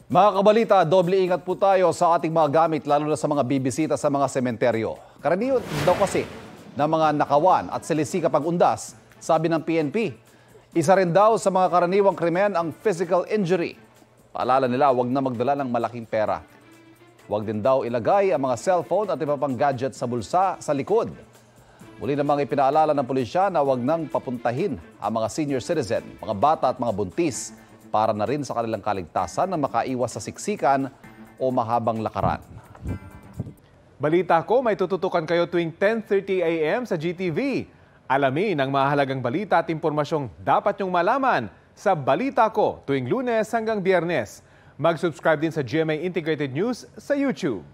Mga kabalita, doble ingat po tayo sa ating mga gamit lalo na sa mga bibisita sa mga sementeryo. Karaniwan daw kasi ng mga nakawan at silisika pag-undas, sabi ng PNP. Isa rin daw sa mga karaniwang krimen ang physical injury. Paalala nila, huwag na magdala ng malaking pera. Huwag din daw ilagay ang mga cellphone at iba pang gadget sa bulsa sa likod. Muli namang ipinaalala ng pulisya na huwag nang papuntahin ang mga senior citizen, mga bata at mga buntis para na rin sa kanilang kaligtasan na makaiwas sa siksikan o mahabang lakaran. Balita ko, may tututukan kayo tuwing 10:30 a.m. sa GTV. Alamin ang mahalagang balita at impormasyong dapat nyong malaman sa Balita Ko tuwing Lunes hanggang Biyernes. Mag-subscribe din sa GMA Integrated News sa YouTube.